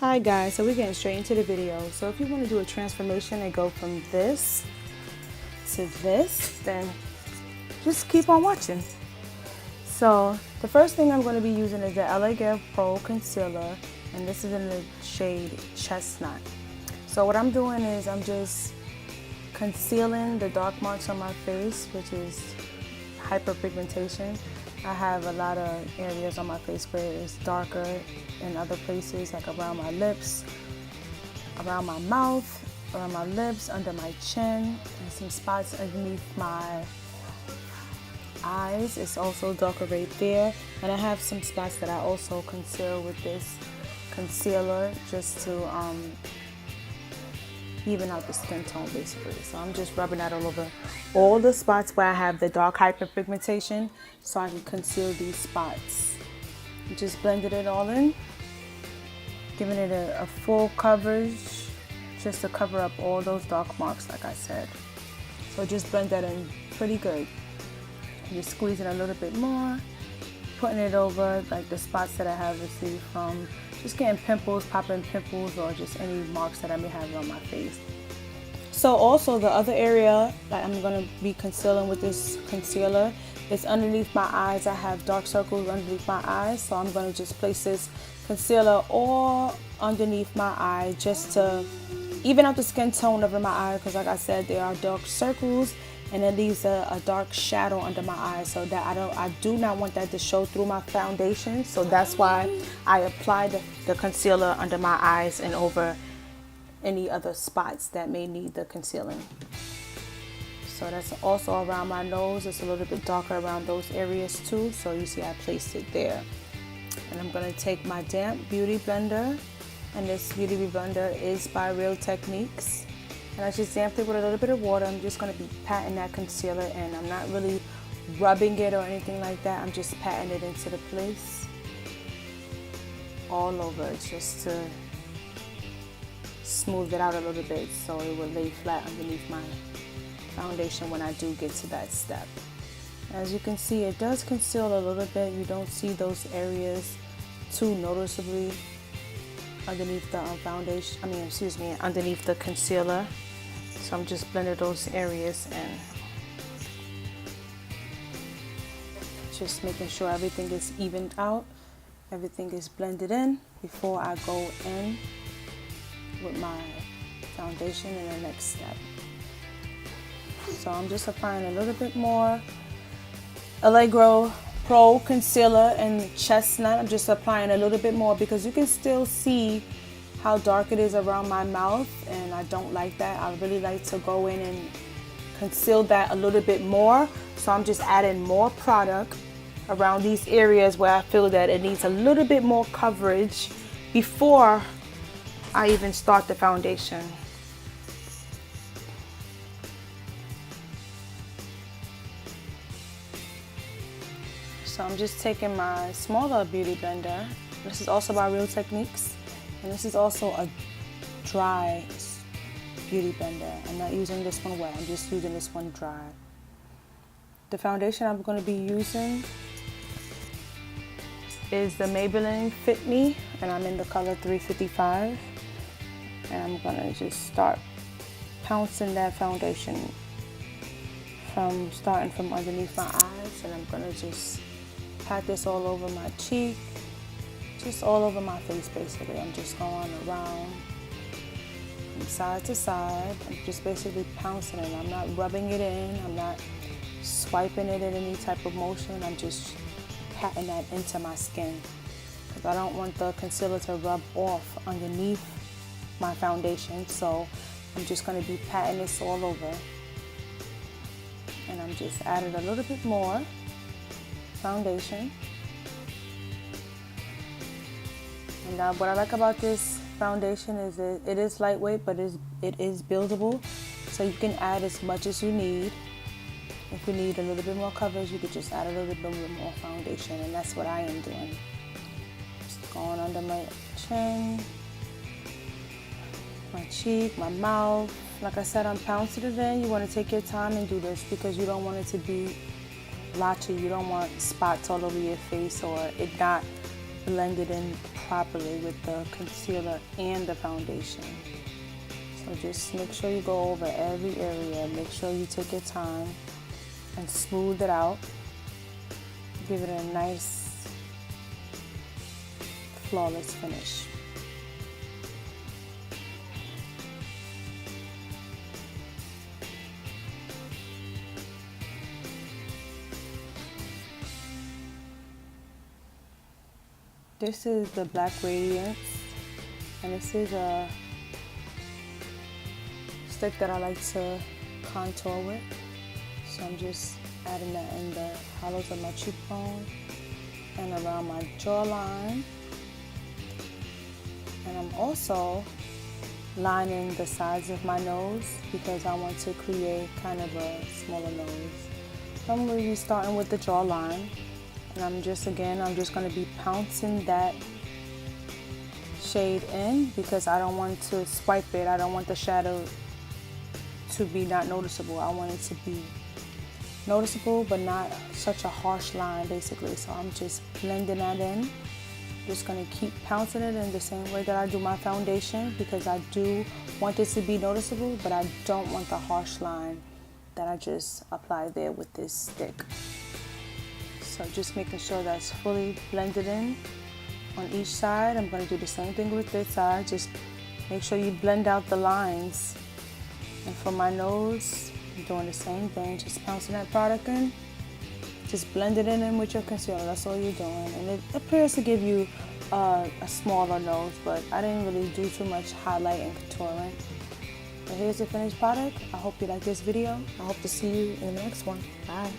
Hi guys, so we're getting straight into the video. So if you want to do a transformation and go from this to this, then just keep on watching. So the first thing I'm going to be using is the LA Girl Pro Concealer, and this is in the shade Chestnut. So what I'm doing is I'm just concealing the dark marks on my face, which is hyperpigmentation. I have a lot of areas on my face where it's darker in other places, like around my lips, around my mouth, around my lips, under my chin, and some spots underneath my eyes. It's also darker right there. And I have some spots that I also conceal with this concealer just to even out the skin tone basically. So I'm just rubbing that all over all the spots where I have the dark hyperpigmentation so I can conceal these spots. Just blended it all in, giving it a full coverage just to cover up all those dark marks like I said. So just blend that in pretty good. Just squeezing a little bit more, putting it over like the spots that I have received from just getting pimples, popping pimples, or just any marks that I may have on my face. So also the other area that I'm going to be concealing with this concealer is underneath my eyes. I have dark circles underneath my eyes, so I'm going to just place this concealer all underneath my eye just to even out the skin tone over my eye, because like I said, there are dark circles and it leaves a dark shadow under my eyes, so that I do not want that to show through my foundation. So that's why I apply the concealer under my eyes and over any other spots that may need the concealing. So that's also around my nose. It's a little bit darker around those areas too, so you see I placed it there. And I'm going to take my damp beauty blender, and this beauty blender is by Real Techniques. And I just damped it with a little bit of water. I'm just going to be patting that concealer in. I'm not really rubbing it or anything like that. I'm just patting it into the place all over just to smooth it out a little bit so it will lay flat underneath my foundation when I do get to that step. As you can see, it does conceal a little bit. You don't see those areas too noticeably underneath the foundation, underneath the concealer. So I'm just blending those areas in. Just making sure everything is evened out, everything is blended in before I go in with my foundation in the next step. So I'm just applying a little bit more LA Girl Pro Concealer in Chestnut. I'm just applying a little bit more because you can still see how dark it is around my mouth, and I don't like that. I really like to go in and conceal that a little bit more. So I'm just adding more product around these areas where I feel that it needs a little bit more coverage before I even start the foundation. So I'm just taking my smaller beauty blender. This is also by Real Techniques. And this is also a dry beauty blender. I'm not using this one wet, I'm just using this one dry. The foundation I'm going to be using is the Maybelline Fit Me, and I'm in the color 355. And I'm going to just start pouncing that foundation starting from underneath my eyes, and I'm going to just pat this all over my cheek, just all over my face basically. I'm just going around from side to side. I'm just basically pouncing it. I'm not rubbing it in. I'm not swiping it in any type of motion. I'm just patting that into my skin because I don't want the concealer to rub off underneath my foundation. So I'm just going to be patting this all over. And I'm just adding a little bit more foundation. And what I like about this foundation is that it is lightweight, but it is buildable. So you can add as much as you need. If you need a little bit more coverage, you could just add a little bit more foundation, and that's what I am doing. Just going under my chin, my cheek, my mouth. Like I said, I'm pouncing it in. You want to take your time and do this because you don't want it to be blotchy. You don't want spots all over your face or it not blended in properly with the concealer and the foundation. So just make sure you go over every area. Make sure you take your time and smooth it out. Give it a nice, flawless finish. This is the Black Radiance, and this is a stick that I like to contour with. So I'm just adding that in the hollows of my cheekbone and around my jawline. And I'm also lining the sides of my nose because I want to create kind of a smaller nose. So I'm going to be starting with the jawline. And I'm just going to be pouncing that shade in because I don't want to swipe it. I don't want the shadow to be not noticeable. I want it to be noticeable but not such a harsh line basically. So I'm just blending that in. Just going to keep pouncing it in the same way that I do my foundation because I do want this to be noticeable, but I don't want the harsh line that I just applied there with this stick. So just making sure that's fully blended in on each side. I'm going to do the same thing with this side. Just make sure you blend out the lines. And for my nose, I'm doing the same thing. Just pouncing that product in. Just blend it in with your concealer. That's all you're doing. And it appears to give you a smaller nose, but I didn't really do too much highlight and contouring. But here's the finished product. I hope you like this video. I hope to see you in the next one. Bye.